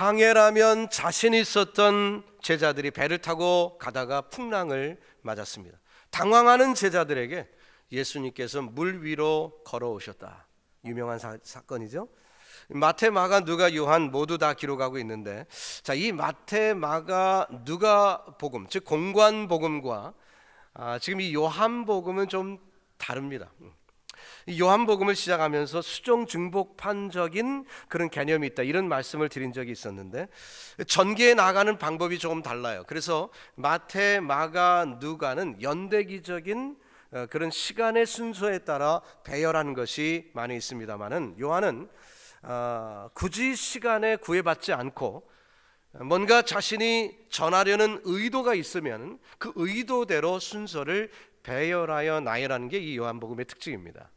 항해라면 자신 있었던 제자들이 배를 타고 가다가 풍랑을 맞았습니다. 당황하는 제자들에게 예수님께서 물 위로 걸어오셨다. 유명한 사건이죠. 마태, 마가, 누가, 요한 모두 다 기록하고 있는데, 자, 이 마태, 마가, 누가 복음, 즉 공관 복음과 지금 이 요한 복음은 좀 다릅니다. 이 요한 복음을 시작하면서 수종 중복판적인 그런 개념이 있다, 이런 말씀을 드린 적이 있었는데, 전개해 나가는 방법이 조금 달라요. 그래서 마태, 마가, 누가는 연대기적인 그런 시간의 순서에 따라 배열하는 것이 많이 있습니다만은, 요한은 굳이 시간에 구애받지 않고 뭔가 자신이 전하려는 의도가 있으면 그 의도대로 순서를 배열하여 나열하는 게 이 요한복음의 특징입니다.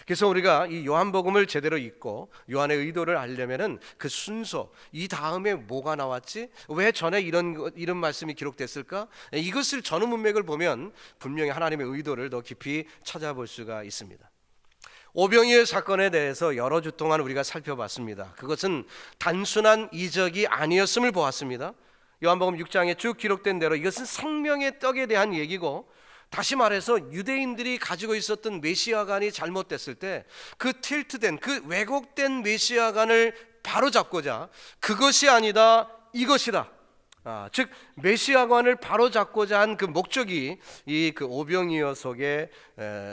그래서 우리가 이 요한복음을 제대로 읽고 요한의 의도를 알려면은 그 순서, 이 다음에 뭐가 나왔지? 왜 전에 이런 말씀이 기록됐을까? 이것을 전후 문맥을 보면 분명히 하나님의 의도를 더 깊이 찾아볼 수가 있습니다. 오병이어 사건에 대해서 여러 주 동안 우리가 살펴봤습니다. 그것은 단순한 이적이 아니었음을 보았습니다. 요한복음 6장에 쭉 기록된 대로 이것은 생명의 떡에 대한 얘기고, 다시 말해서 유대인들이 가지고 있었던 메시아관이 잘못됐을 때 그 틸트된, 그 왜곡된 메시아관을 바로잡고자, 그것이 아니다 이것이다, 즉 메시아관을 바로잡고자 한 그 목적이 이 그 오병이어 속에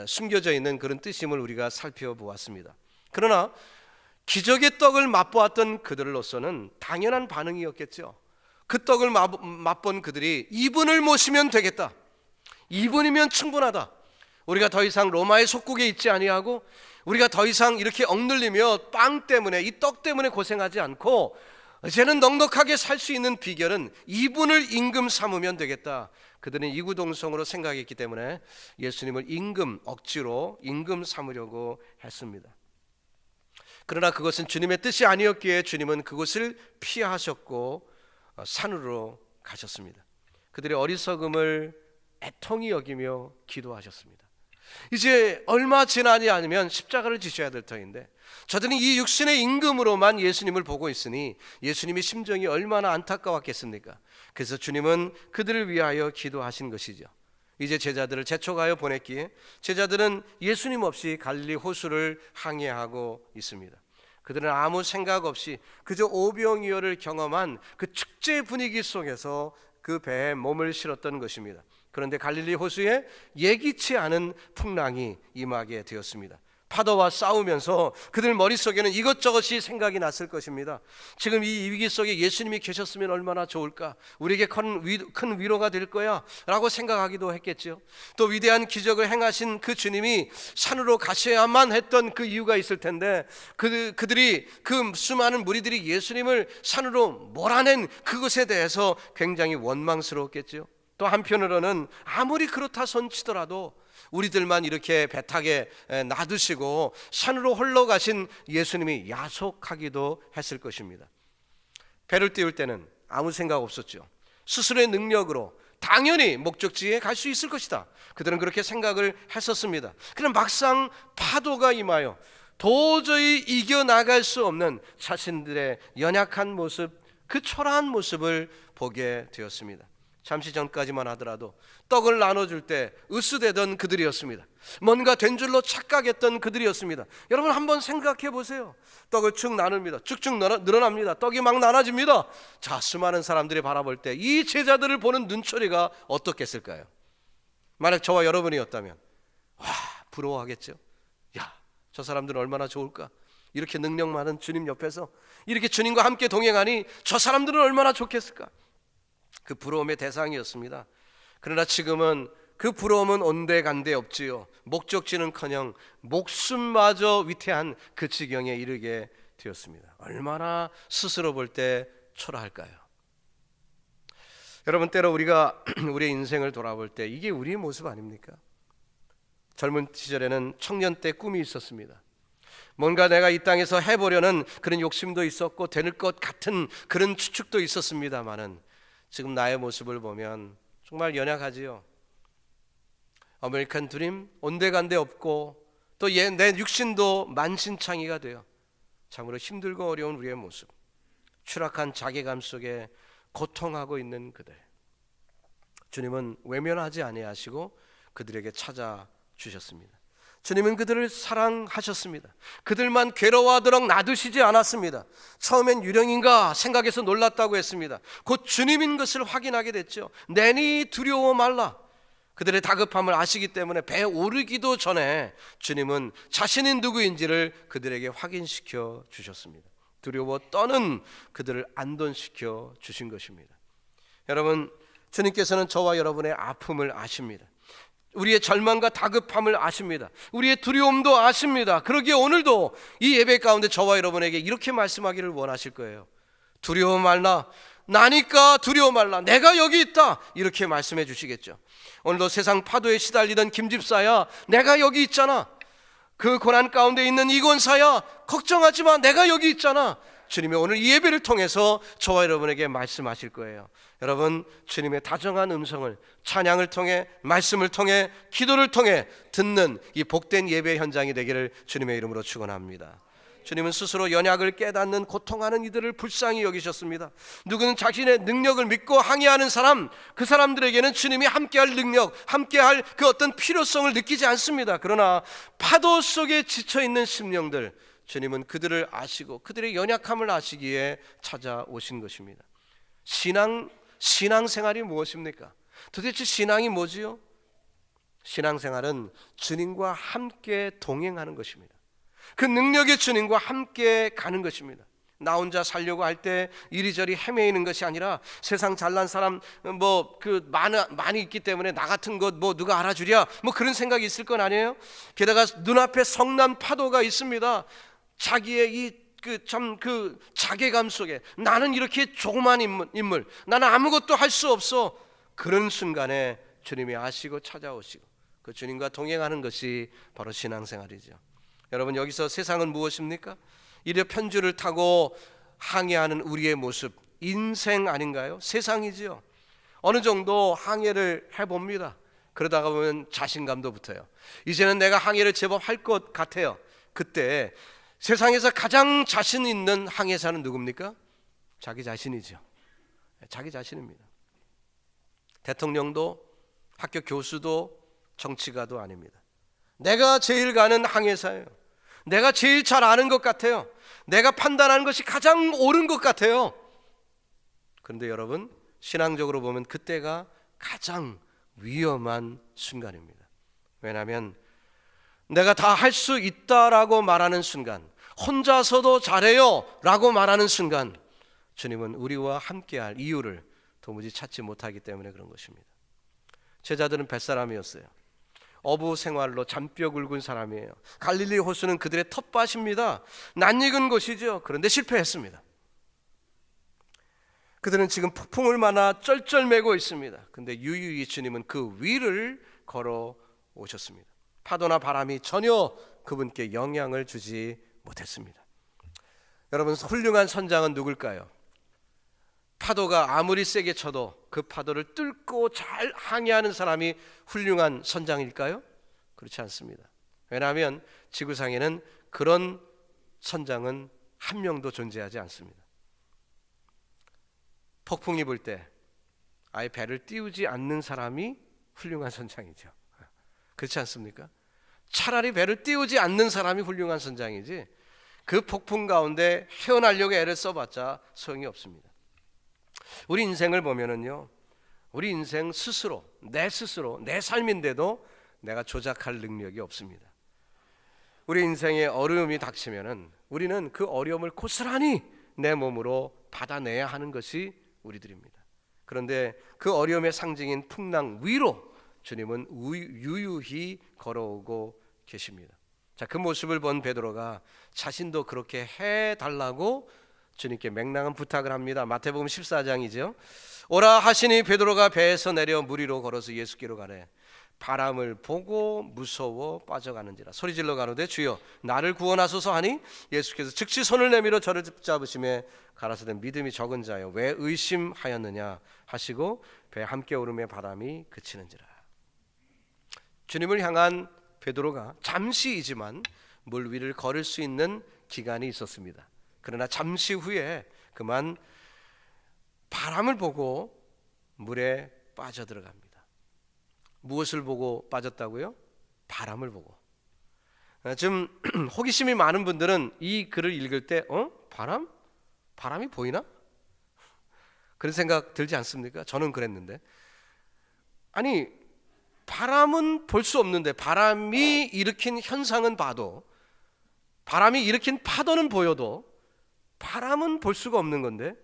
숨겨져 있는 그런 뜻임을 우리가 살펴보았습니다. 그러나 기적의 떡을 맛보았던 그들로서는 당연한 반응이었겠죠. 그 떡을 맛본 그들이 이분을 모시면 되겠다, 이분이면 충분하다, 우리가 더 이상 로마의 속국에 있지 아니하고 우리가 더 이상 이렇게 억눌리며 빵 때문에, 이 떡 때문에 고생하지 않고 이제는 넉넉하게 살 수 있는 비결은 이분을 임금 삼으면 되겠다. 그들은 이구동성으로 생각했기 때문에 예수님을 억지로 임금 삼으려고 했습니다. 그러나 그것은 주님의 뜻이 아니었기에 주님은 그것을 피하셨고 산으로 가셨습니다. 그들의 어리석음을 애통히 여기며 기도하셨습니다. 이제 얼마 지나지 않으면 십자가를 지셔야 될 터인데, 저들은 이 육신의 임금으로만 예수님을 보고 있으니 예수님의 심정이 얼마나 안타까웠겠습니까? 그래서 주님은 그들을 위하여 기도하신 것이죠. 이제 제자들을 재촉하여 보냈기에 제자들은 예수님 없이 갈릴리 호수를 항해하고 있습니다. 그들은 아무 생각 없이 그저 오병이어를 경험한 그 축제 분위기 속에서 그 배에 몸을 실었던 것입니다. 그런데 갈릴리 호수에 예기치 않은 풍랑이 임하게 되었습니다. 파도와 싸우면서 그들 머릿속에는 이것저것이 생각이 났을 것입니다. 지금 이 위기 속에 예수님이 계셨으면 얼마나 좋을까, 우리에게 큰 위로가 될 거야 라고 생각하기도 했겠죠. 또 위대한 기적을 행하신 그 주님이 산으로 가셔야만 했던 그 이유가 있을 텐데, 그들이, 그 수많은 무리들이 예수님을 산으로 몰아낸 그것에 대해서 굉장히 원망스러웠겠죠. 또 한편으로는 아무리 그렇다 손치더라도 우리들만 이렇게 배타게 놔두시고 산으로 홀로 가신 예수님이 야속하기도 했을 것입니다. 배를 띄울 때는 아무 생각 없었죠. 스스로의 능력으로 당연히 목적지에 갈 수 있을 것이다, 그들은 그렇게 생각을 했었습니다. 그럼 막상 파도가 임하여 도저히 이겨나갈 수 없는 자신들의 연약한 모습, 그 초라한 모습을 보게 되었습니다. 잠시 전까지만 하더라도 떡을 나눠줄 때 으스대던 그들이었습니다. 뭔가 된 줄로 착각했던 그들이었습니다. 여러분 한번 생각해 보세요. 떡을 축 나눕니다. 쭉쭉 늘어납니다. 떡이 막 나눠집니다. 자, 수많은 사람들이 바라볼 때 이 제자들을 보는 눈초리가 어떻겠을까요? 만약 저와 여러분이었다면 부러워하겠죠. 야, 저 사람들은 얼마나 좋을까, 이렇게 능력 많은 주님 옆에서 이렇게 주님과 함께 동행하니 저 사람들은 얼마나 좋겠을까. 그 부러움의 대상이었습니다. 그러나 지금은 그 부러움은 온데간데 없지요. 목적지는커녕 목숨마저 위태한 그 지경에 이르게 되었습니다. 얼마나 스스로 볼 때 초라할까요? 여러분, 때로 우리가 우리의 인생을 돌아볼 때 이게 우리의 모습 아닙니까? 젊은 시절에는 청년 때 꿈이 있었습니다. 뭔가 내가 이 땅에서 해보려는 그런 욕심도 있었고 될 것 같은 그런 추측도 있었습니다마는 지금 나의 모습을 보면 정말 연약하지요. 아메리칸 드림, 온데간데 없고 또 내 육신도 만신창이가 돼요. 참으로 힘들고 어려운 우리의 모습. 추락한 자괴감 속에 고통하고 있는 그들, 주님은 외면하지 아니하시고 그들에게 찾아주셨습니다. 주님은 그들을 사랑하셨습니다. 그들만 괴로워하도록 놔두시지 않았습니다. 처음엔 유령인가 생각해서 놀랐다고 했습니다. 곧 주님인 것을 확인하게 됐죠. 내니 두려워 말라. 그들의 다급함을 아시기 때문에 배 오르기도 전에 주님은 자신이 누구인지를 그들에게 확인시켜 주셨습니다. 두려워 떠는 그들을 안돈시켜 주신 것입니다. 여러분, 주님께서는 저와 여러분의 아픔을 아십니다. 우리의 절망과 다급함을 아십니다. 우리의 두려움도 아십니다. 그러기에 오늘도 이 예배 가운데 저와 여러분에게 이렇게 말씀하기를 원하실 거예요. 두려워 말라. 나니까 두려워 말라. 내가 여기 있다. 이렇게 말씀해 주시겠죠. 오늘도 세상 파도에 시달리던 김집사야, 내가 여기 있잖아. 그 고난 가운데 있는 이권사야, 걱정하지 마. 내가 여기 있잖아. 주님이 오늘 이 예배를 통해서 저와 여러분에게 말씀하실 거예요. 여러분, 주님의 다정한 음성을 찬양을 통해, 말씀을 통해, 기도를 통해 듣는 이 복된 예배 현장이 되기를 주님의 이름으로 축원합니다. 주님은 스스로 연약을 깨닫는 고통하는 이들을 불쌍히 여기셨습니다. 누구는 자신의 능력을 믿고 항해하는 사람, 그 사람들에게는 주님이 함께할 능력, 함께할 그 어떤 필요성을 느끼지 않습니다. 그러나 파도 속에 지쳐있는 심령들, 주님은 그들을 아시고 그들의 연약함을 아시기에 찾아오신 것입니다. 신앙생활이 무엇입니까? 도대체 신앙이 뭐지요? 신앙생활은 주님과 함께 동행하는 것입니다. 그 능력의 주님과 함께 가는 것입니다. 나 혼자 살려고 할 때 이리저리 헤매이는 것이 아니라 세상 잘난 사람 많이 있기 때문에 나 같은 것 누가 알아주랴 그런 생각이 있을 건 아니에요. 게다가 눈앞에 성난 파도가 있습니다. 자기의 그 자괴감 속에 나는 이렇게 조그만 인물, 나는 아무것도 할 수 없어. 그런 순간에 주님이 아시고 찾아오시고 그 주님과 동행하는 것이 바로 신앙생활이죠. 여러분, 여기서 세상은 무엇입니까? 이래 편주를 타고 항해하는 우리의 모습, 인생 아닌가요? 세상이지요. 어느 정도 항해를 해봅니다. 그러다가 보면 자신감도 붙어요. 이제는 내가 항해를 제법 할 것 같아요. 그때 세상에서 가장 자신 있는 항해사는 누굽니까? 자기 자신이죠. 자기 자신입니다. 대통령도 학교 교수도 정치가도 아닙니다. 내가 제일 가는 항해사예요. 내가 제일 잘 아는 것 같아요. 내가 판단하는 것이 가장 옳은 것 같아요. 그런데 여러분, 신앙적으로 보면 그때가 가장 위험한 순간입니다. 왜냐하면 내가 다 할 수 있다라고 말하는 순간, 혼자서도 잘해요 라고 말하는 순간, 주님은 우리와 함께할 이유를 도무지 찾지 못하기 때문에 그런 것입니다. 제자들은 뱃사람이었어요. 어부 생활로 잔뼈 굵은 사람이에요. 갈릴리 호수는 그들의 텃밭입니다. 낯익은 곳이죠. 그런데 실패했습니다. 그들은 지금 폭풍을 만나 쩔쩔매고 있습니다. 근데 유유히 주님은 그 위를 걸어 오셨습니다. 파도나 바람이 전혀 그분께 영향을 주지 못했습니다. 여러분, 훌륭한 선장은 누굴까요? 파도가 아무리 세게 쳐도 그 파도를 뚫고 잘 항해하는 사람이 훌륭한 선장일까요? 그렇지 않습니다. 왜냐하면 지구상에는 그런 선장은 한 명도 존재하지 않습니다. 폭풍이 불 때 아예 배를 띄우지 않는 사람이 훌륭한 선장이죠. 그렇지 않습니까? 차라리 배를 띄우지 않는 사람이 훌륭한 선장이지 그 폭풍 가운데 헤어나려고 애를 써봤자 소용이 없습니다. 우리 인생을 보면은요, 우리 인생 스스로 내 삶인데도 내가 조작할 능력이 없습니다. 우리 인생에 어려움이 닥치면은 우리는 그 어려움을 고스란히 내 몸으로 받아내야 하는 것이 우리들입니다. 그런데 그 어려움의 상징인 풍랑 위로 주님은 유유히 걸어오고 계십니다. 자, 그 모습을 본 베드로가 자신도 그렇게 해달라고 주님께 맹랑한 부탁을 합니다. 마태복음 14장이죠. 오라 하시니 베드로가 배에서 내려 물 위로 걸어서 예수께로 가래. 바람을 보고 무서워 빠져가는지라 소리질러 가로되 주여 나를 구원하소서 하니 예수께서 즉시 손을 내밀어 저를 붙잡으시매 가라사대 믿음이 적은 자여 왜 의심하였느냐 하시고 배 함께 오름에 바람이 그치는지라. 주님을 향한 베드로가 잠시이지만 물 위를 걸을 수 있는 기간이 있었습니다. 그러나 잠시 후에 그만 바람을 보고 물에 빠져들어갑니다. 무엇을 보고 빠졌다고요? 바람을 보고. 좀 호기심이 많은 분들은 이 글을 읽을 때 바람? 바람이 보이나? 그런 생각 들지 않습니까? 저는 그랬는데. 아니, 바람은 볼 수 없는데 바람이 일으킨 현상은 봐도, 바람이 일으킨 파도는 보여도 바람은 볼 수가 없는 건데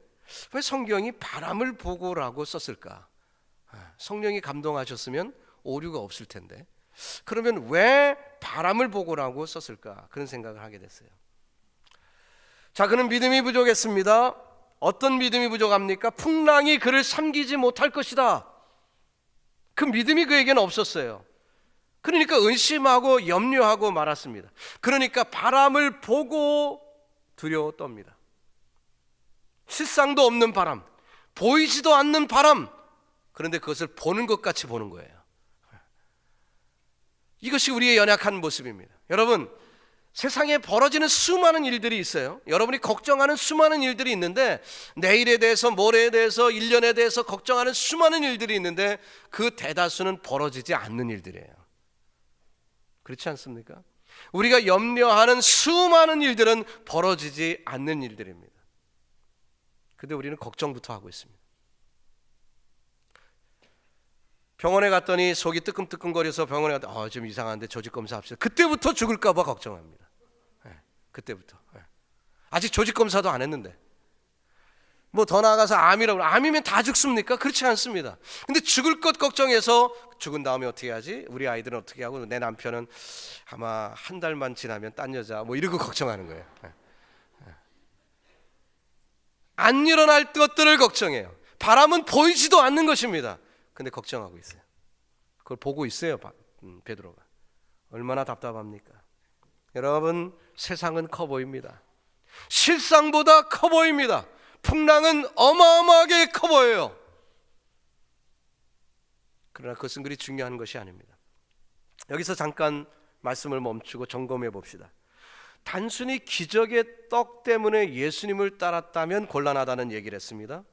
왜 성경이 바람을 보고라고 썼을까? 성령이 감동하셨으면 오류가 없을 텐데 그러면 왜 바람을 보고라고 썼을까? 그런 생각을 하게 됐어요. 자, 그는 믿음이 부족했습니다. 어떤 믿음이 부족합니까? 풍랑이 그를 삼키지 못할 것이다. 그 믿음이 그에게는 없었어요. 그러니까 의심하고 염려하고 말았습니다. 그러니까 바람을 보고 두려워 떱니다. 실상도 없는 바람, 보이지도 않는 바람, 그런데 그것을 보는 것 같이 보는 거예요. 이것이 우리의 연약한 모습입니다. 여러분, 세상에 벌어지는 수많은 일들이 있어요. 여러분이 걱정하는 수많은 일들이 있는데, 내일에 대해서, 모레에 대해서, 1년에 대해서 걱정하는 수많은 일들이 있는데 그 대다수는 벌어지지 않는 일들이에요. 그렇지 않습니까? 우리가 염려하는 수많은 일들은 벌어지지 않는 일들입니다. 근데 우리는 걱정부터 하고 있습니다. 병원에 갔더니 속이 뜨끔뜨끔거려서 병원에 갔더니 좀 이상한데 조직검사 합시다. 그때부터 죽을까 봐 걱정합니다. 그때부터. 아직 조직검사도 안 했는데 뭐 더 나아가서 암이라고, 암이면 다 죽습니까? 그렇지 않습니다. 근데 죽을 것 걱정해서 죽은 다음에 어떻게 하지? 우리 아이들은 어떻게 하고 내 남편은 아마 한 달만 지나면 딴 여자 뭐 이러고 걱정하는 거예요. 안 일어날 것들을 걱정해요. 바람은 보이지도 않는 것입니다. 근데 걱정하고 있어요. 그걸 보고 있어요. 베드로가. 얼마나 답답합니까? 여러분, 세상은 커 보입니다. 실상보다 커 보입니다. 풍랑은 어마어마하게 커 보여요. 그러나 그것은 그리 중요한 것이 아닙니다. 여기서 잠깐 말씀을 멈추고 점검해 봅시다. 단순히 기적의 떡 때문에 예수님을 따랐다면 곤란하다는 얘기를 했습니다.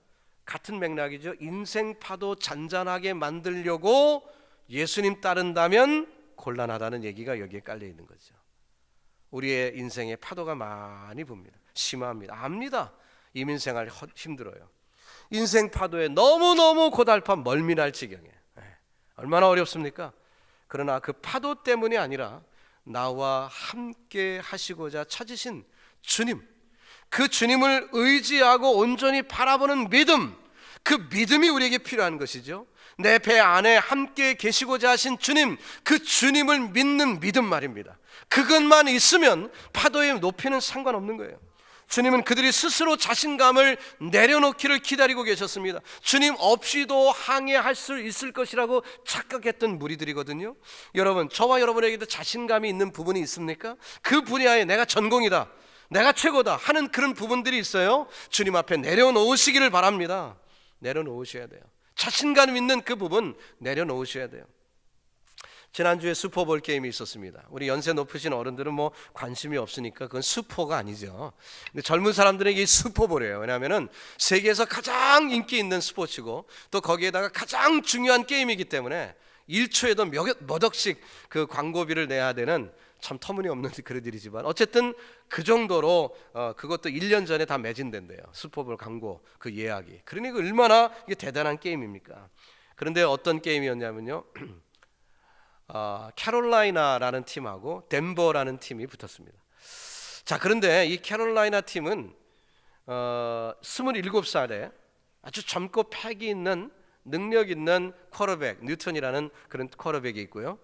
같은 맥락이죠. 인생 파도 잔잔하게 만들려고 예수님 따른다면 곤란하다는 얘기가 여기에 깔려 있는 거죠. 우리의 인생에 파도가 많이 붑니다. 심합니다. 압니다. 이민생활 힘들어요. 인생 파도에 너무너무 고달파 멀미날 지경에 얼마나 어렵습니까? 그러나 그 파도 때문이 아니라 나와 함께 하시고자 찾으신 주님, 그 주님을 의지하고 온전히 바라보는 믿음, 그 믿음이 우리에게 필요한 것이죠. 내 배 안에 함께 계시고자 하신 주님, 그 주님을 믿는 믿음 말입니다. 그것만 있으면 파도의 높이는 상관없는 거예요. 주님은 그들이 스스로 자신감을 내려놓기를 기다리고 계셨습니다. 주님 없이도 항해할 수 있을 것이라고 착각했던 무리들이거든요. 여러분, 저와 여러분에게도 자신감이 있는 부분이 있습니까? 그 분야에 내가 전공이다, 내가 최고다 하는 그런 부분들이 있어요. 주님 앞에 내려놓으시기를 바랍니다. 내려놓으셔야 돼요. 자신감 있는 그 부분 내려놓으셔야 돼요. 지난주에 슈퍼볼 게임이 있었습니다. 우리 연세 높으신 어른들은 뭐 관심이 없으니까 그건 슈퍼가 아니죠. 근데 젊은 사람들에게 슈퍼볼이에요. 왜냐하면 세계에서 가장 인기 있는 스포츠고 또 거기에다가 가장 중요한 게임이기 때문에 1초에도 몇 억씩 그 광고비를 내야 되는 참 터무니없는 그런 일이지만 어쨌든 그 정도로 그것도 1년 전에 다 매진된대요. 슈퍼볼 광고 그 예약이. 그러니 얼마나 이게 대단한 게임입니까? 그런데 어떤 게임이었냐면요. 캐롤라이나라는 팀하고 덴버라는 팀이 붙었습니다. 자, 그런데 이 캐롤라이나 팀은 27살에 아주 젊고 패기 있는 능력 있는 쿼터백 뉴턴이라는 그런 쿼터백이 있고요.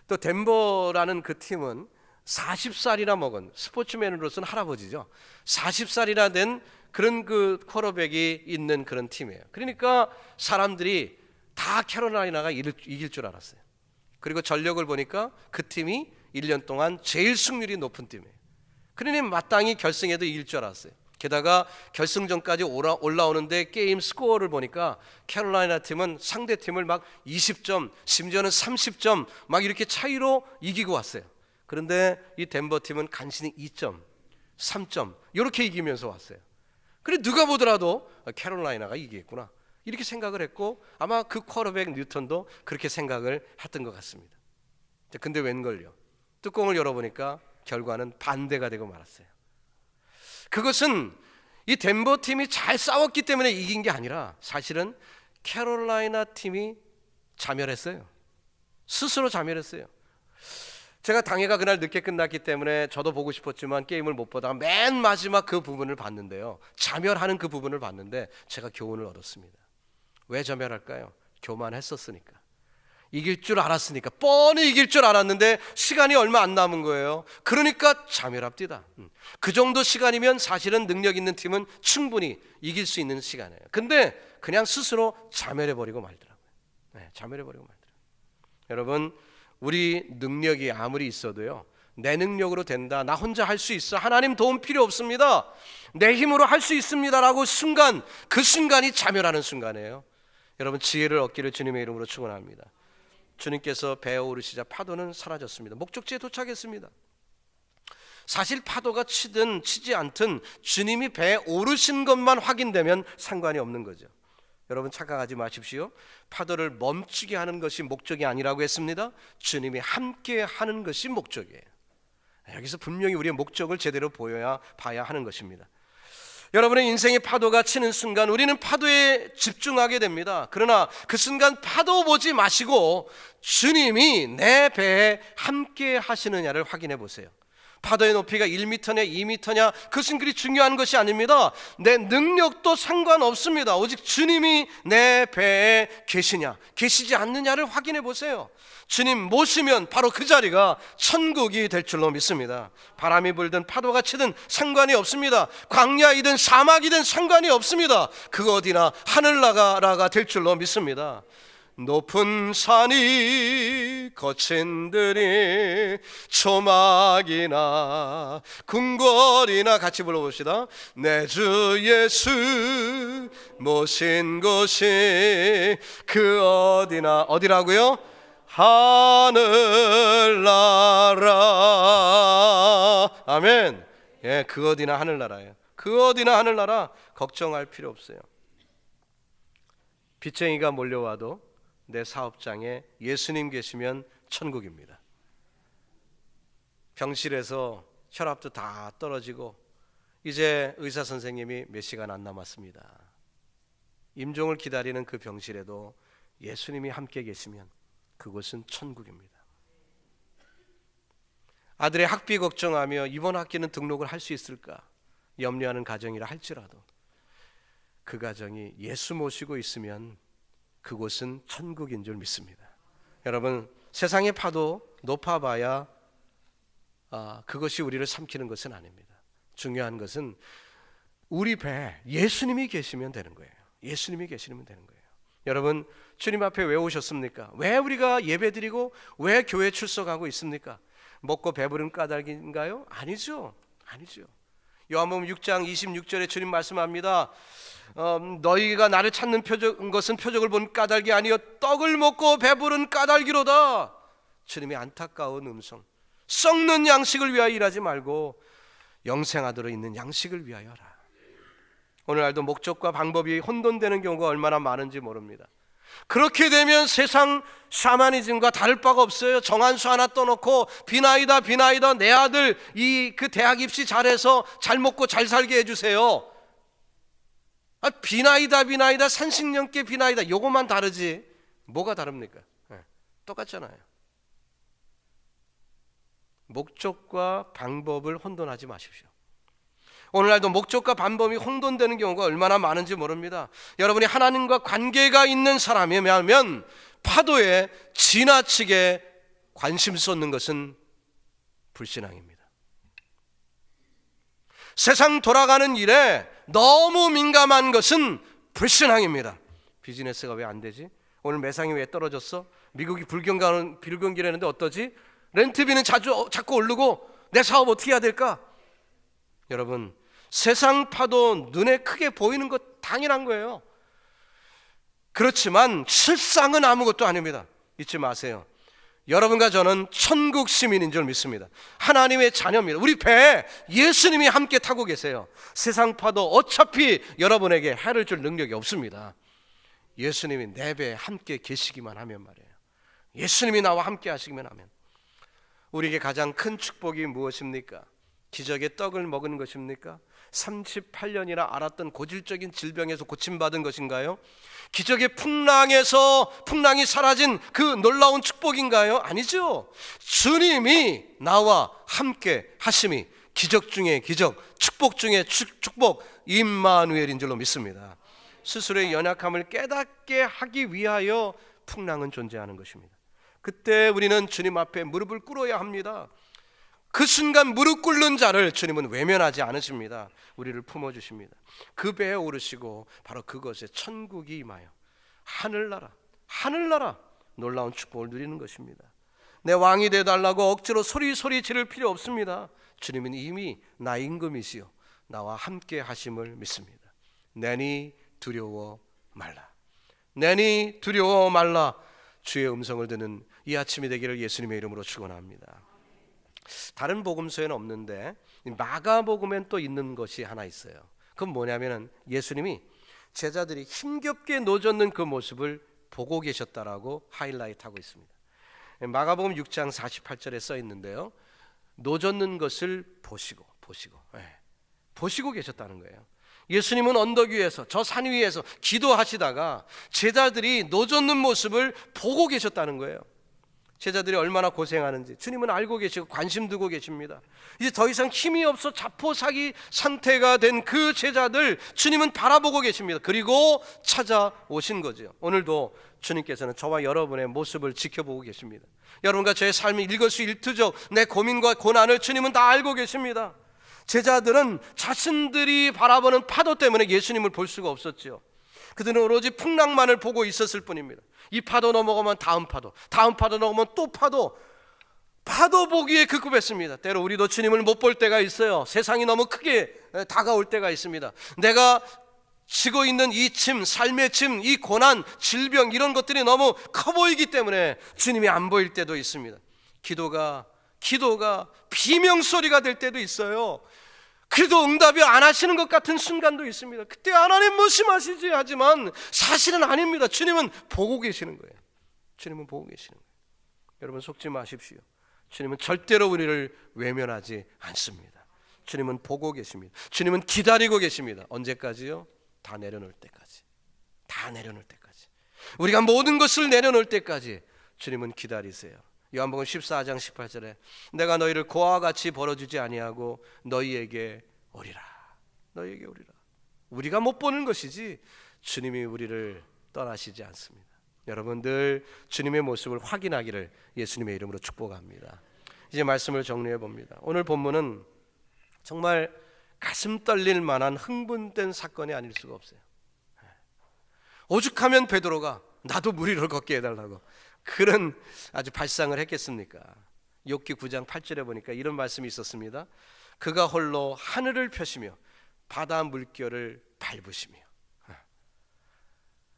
또 덴버라는 그 팀은 40살이나 먹은 스포츠맨으로서는 할아버지죠. 40살이나 된 그런 그 쿼터백이 있는 그런 팀이에요. 그러니까 사람들이 다 캐롤라이나가 이길 줄 알았어요. 그리고 전력을 보니까 그 팀이 1년 동안 제일 승률이 높은 팀이에요. 그러니 마땅히 결승에도 이길 줄 알았어요. 게다가 결승전까지 올라오는데 게임 스코어를 보니까 캐롤라이나 팀은 상대 팀을 막 20점, 심지어는 30점 막 이렇게 차이로 이기고 왔어요. 그런데 이 덴버 팀은 간신히 2점, 3점 이렇게 이기면서 왔어요. 그래 누가 보더라도 캐롤라이나가 이기겠구나 이렇게 생각을 했고 아마 그 쿼터백 뉴턴도 그렇게 생각을 했던 것 같습니다. 근데 웬걸요? 뚜껑을 열어보니까 결과는 반대가 되고 말았어요. 그것은 이 덴버 팀이 잘 싸웠기 때문에 이긴 게 아니라 사실은 캐롤라이나 팀이 자멸했어요. 스스로 자멸했어요. 제가 당회가 그날 늦게 끝났기 때문에 저도 보고 싶었지만 게임을 못 보다가 맨 마지막 그 부분을 봤는데요, 자멸하는 그 부분을 봤는데 제가 교훈을 얻었습니다. 왜 자멸할까요? 교만했었으니까. 이길 줄 알았으니까. 뻔히 이길 줄 알았는데 시간이 얼마 안 남은 거예요. 그러니까 자멸합디다. 그 정도 시간이면 사실은 능력 있는 팀은 충분히 이길 수 있는 시간이에요. 근데 그냥 스스로 자멸해버리고 말더라고요. 네, 자멸해버리고 말더라고요. 여러분, 우리 능력이 아무리 있어도요, 내 능력으로 된다, 나 혼자 할 수 있어, 하나님 도움 필요 없습니다, 내 힘으로 할 수 있습니다라고 순간, 그 순간이 자멸하는 순간이에요. 여러분, 지혜를 얻기를 주님의 이름으로 축원합니다. 주님께서 배에 오르시자 파도는 사라졌습니다. 목적지에 도착했습니다. 사실 파도가 치든 치지 않든 주님이 배에 오르신 것만 확인되면 상관이 없는 거죠. 여러분, 착각하지 마십시오. 파도를 멈추게 하는 것이 목적이 아니라고 했습니다. 주님이 함께 하는 것이 목적이에요. 여기서 분명히 우리의 목적을 제대로 봐야 하는 것입니다. 여러분의 인생의 파도가 치는 순간 우리는 파도에 집중하게 됩니다. 그러나 그 순간 파도 보지 마시고 주님이 내 배에 함께 하시느냐를 확인해 보세요. 파도의 높이가 1m냐 2m냐 그것은 그리 중요한 것이 아닙니다. 내 능력도 상관없습니다. 오직 주님이 내 배에 계시냐 계시지 않느냐를 확인해 보세요. 주님 모시면 바로 그 자리가 천국이 될 줄로 믿습니다. 바람이 불든 파도가 치든 상관이 없습니다. 광야이든 사막이든 상관이 없습니다. 그 어디나 하늘나라가 될 줄로 믿습니다. 높은 산이 거친 들이 초막이나 궁궐이나 같이 불러봅시다. 내 주 예수 모신 곳이 그 어디나 어디라고요? 하늘나라. 아멘. 예, 그 어디나 하늘나라예요. 그 어디나 하늘나라. 걱정할 필요 없어요. 빚쟁이가 몰려와도 내 사업장에 예수님 계시면 천국입니다. 병실에서 혈압도 다 떨어지고 이제 의사 선생님이 몇 시간 안 남았습니다. 임종을 기다리는 그 병실에도 예수님이 함께 계시면 그곳은 천국입니다. 아들의 학비 걱정하며 이번 학기는 등록을 할 수 있을까 염려하는 가정이라 할지라도 그 가정이 예수 모시고 있으면 그곳은 천국인 줄 믿습니다. 여러분, 세상의 파도 높아봐야 그것이 우리를 삼키는 것은 아닙니다. 중요한 것은 우리 배에 예수님이 계시면 되는 거예요. 예수님이 계시면 되는 거예요. 여러분, 주님 앞에 왜 오셨습니까? 왜 우리가 예배드리고 왜 교회 출석하고 있습니까? 먹고 배부른 까닭인가요? 아니죠. 아니죠. 요한복음 6장 26절에 주님 말씀합니다. 너희가 나를 찾는 것은 표적을 본 까닭이 아니요 떡을 먹고 배부른 까닭이로다. 주님의 안타까운 음성. 썩는 양식을 위하여 일하지 말고 영생하도록 있는 양식을 위하여 하라. 오늘날도 목적과 방법이 혼돈되는 경우가 얼마나 많은지 모릅니다. 그렇게 되면 세상 샤머니즘과 다를 바가 없어요. 정한수 하나 떠놓고 비나이다 내 아들 그 대학 입시 잘해서 잘 먹고 잘 살게 해주세요. 비나이다 산신령께 비나이다 요것만 다르지 뭐가 다릅니까? 똑같잖아요. 목적과 방법을 혼돈하지 마십시오. 오늘날도 목적과 방법이 혼돈되는 경우가 얼마나 많은지 모릅니다. 여러분이 하나님과 관계가 있는 사람이면 파도에 지나치게 관심 쏟는 것은 불신앙입니다. 세상 돌아가는 일에 너무 민감한 것은 불신앙입니다. 비즈니스가 왜 안 되지? 오늘 매상이 왜 떨어졌어? 미국이 불경기라는데 어떠지? 렌트비는 자꾸 오르고 내 사업 어떻게 해야 될까? 여러분, 세상 파도 눈에 크게 보이는 것 당연한 거예요. 그렇지만 실상은 아무것도 아닙니다. 잊지 마세요. 여러분과 저는 천국 시민인 줄 믿습니다. 하나님의 자녀입니다. 우리 배에 예수님이 함께 타고 계세요. 세상 파도 어차피 여러분에게 해를 줄 능력이 없습니다. 예수님이 내 배에 함께 계시기만 하면 말이에요. 예수님이 나와 함께 하시기만 하면. 우리에게 가장 큰 축복이 무엇입니까? 기적의 떡을 먹은 것입니까? 38년이나 앓았던 고질적인 질병에서 고침받은 것인가요? 기적의 풍랑이 사라진 그 놀라운 축복인가요? 아니죠. 주님이 나와 함께 하심이 기적 중에 기적, 축복 중에 축복, 임마누엘인 줄로 믿습니다. 스스로의 연약함을 깨닫게 하기 위하여 풍랑은 존재하는 것입니다. 그때 우리는 주님 앞에 무릎을 꿇어야 합니다. 그 순간 무릎 꿇는 자를 주님은 외면하지 않으십니다. 우리를 품어주십니다. 그 배에 오르시고 바로 그것에 천국이 임하여 하늘나라 놀라운 축복을 누리는 것입니다. 내 왕이 되어달라고 억지로 소리 지를 필요 없습니다. 주님은 이미 나 임금이시요 나와 함께 하심을 믿습니다. 내니 두려워 말라. 내니 두려워 말라. 주의 음성을 듣는 이 아침이 되기를 예수님의 이름으로 축원합니다. 다른 복음서에는 없는데 마가복음엔 또 있는 것이 하나 있어요. 그건 뭐냐면은 예수님이 제자들이 힘겹게 노젓는 그 모습을 보고 계셨다라고 하이라이트하고 있습니다. 마가복음 6장 48절에 써 있는데요. 노젓는 것을 보시고 계셨다는 거예요. 예수님은 언덕 위에서 저 산 위에서 기도하시다가 제자들이 노젓는 모습을 보고 계셨다는 거예요. 제자들이 얼마나 고생하는지 주님은 알고 계시고 관심 두고 계십니다. 이제 더 이상 힘이 없어 자포자기 상태가 된 그 제자들 주님은 바라보고 계십니다. 그리고 찾아오신 거죠. 오늘도 주님께서는 저와 여러분의 모습을 지켜보고 계십니다. 여러분과 저의 삶이 일거수일투족 내 고민과 고난을 주님은 다 알고 계십니다. 제자들은 자신들이 바라보는 파도 때문에 예수님을 볼 수가 없었죠. 그들은 오로지 풍랑만을 보고 있었을 뿐입니다. 이 파도 넘어가면 다음 파도 넘어가면 또 파도 보기에 급급했습니다. 때로 우리도 주님을 못 볼 때가 있어요. 세상이 너무 크게 다가올 때가 있습니다. 내가 지고 있는 이 삶의 짐, 이 고난, 질병 이런 것들이 너무 커 보이기 때문에 주님이 안 보일 때도 있습니다. 기도가 비명소리가 될 때도 있어요. 그래도 응답이 안 하시는 것 같은 순간도 있습니다. 그때 하나님 무심하시지 하지만 사실은 아닙니다. 주님은 보고 계시는 거예요. 주님은 보고 계시는 거예요. 여러분 속지 마십시오. 주님은 절대로 우리를 외면하지 않습니다. 주님은 보고 계십니다. 주님은 기다리고 계십니다. 언제까지요? 다 내려놓을 때까지. 우리가 모든 것을 내려놓을 때까지 주님은 기다리세요. 요한복음 14장 18절에 내가 너희를 고아와 같이 벌어주지 아니하고 너희에게 오리라. 우리가 못 보는 것이지 주님이 우리를 떠나시지 않습니다. 여러분들 주님의 모습을 확인하기를 예수님의 이름으로 축복합니다. 이제 말씀을 정리해 봅니다. 오늘 본문은 정말 가슴 떨릴 만한 흥분된 사건이 아닐 수가 없어요. 오죽하면 베드로가 나도 물 위를 걷게 해달라고 그런 아주 발상을 했겠습니까? 욥기 9장 8절에 보니까 이런 말씀이 있었습니다. 그가 홀로 하늘을 펴시며 바다 물결을 밟으시며.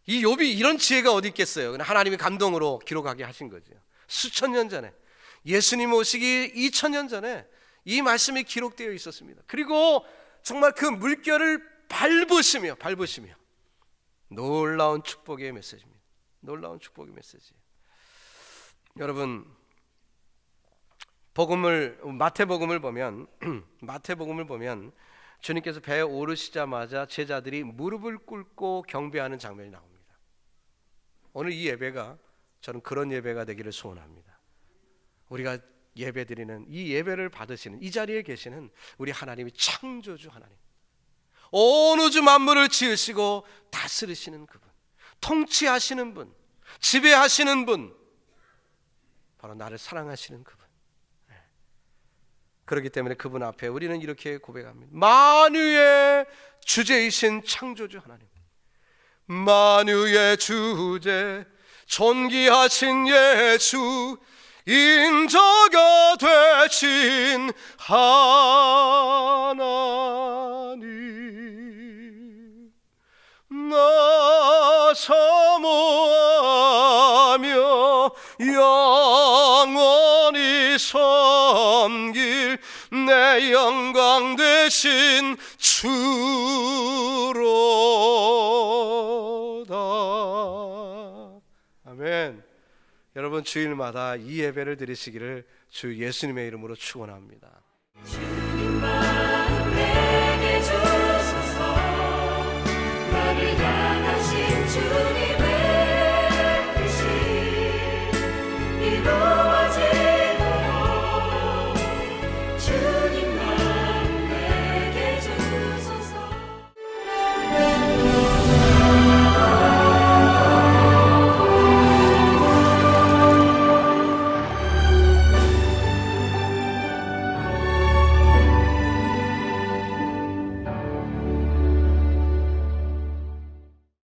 이 욥이 이런 지혜가 어디 있겠어요? 하나님이 감동으로 기록하게 하신 거죠. 수천 년 전에 예수님 오시기 2000년 전에 이 말씀이 기록되어 있었습니다. 그리고 정말 그 물결을 밟으시며 놀라운 축복의 메시지입니다. 놀라운 축복의 메시지. 여러분 마태복음을 보면 주님께서 배에 오르시자마자 제자들이 무릎을 꿇고 경배하는 장면이 나옵니다. 오늘 이 예배가 저는 그런 예배가 되기를 소원합니다. 우리가 예배드리는 이 예배를 받으시는 이 자리에 계시는 우리 하나님이 창조주 하나님, 온 우주 만물을 지으시고 다스리시는 그분, 통치하시는 분, 지배하시는 분, 바로 나를 사랑하시는 그분. 그렇기 때문에 그분 앞에 우리는 이렇게 고백합니다. 만유의 주제이신 창조주 하나님, 만유의 주제 존귀하신 예수, 인자가 되신 하나님, 나 사모하며 영원히 섬길 내 영광 되신 주로다. 아멘. 여러분, 주일마다 이 예배를 드리시기를 주 예수님의 이름으로 축원합니다.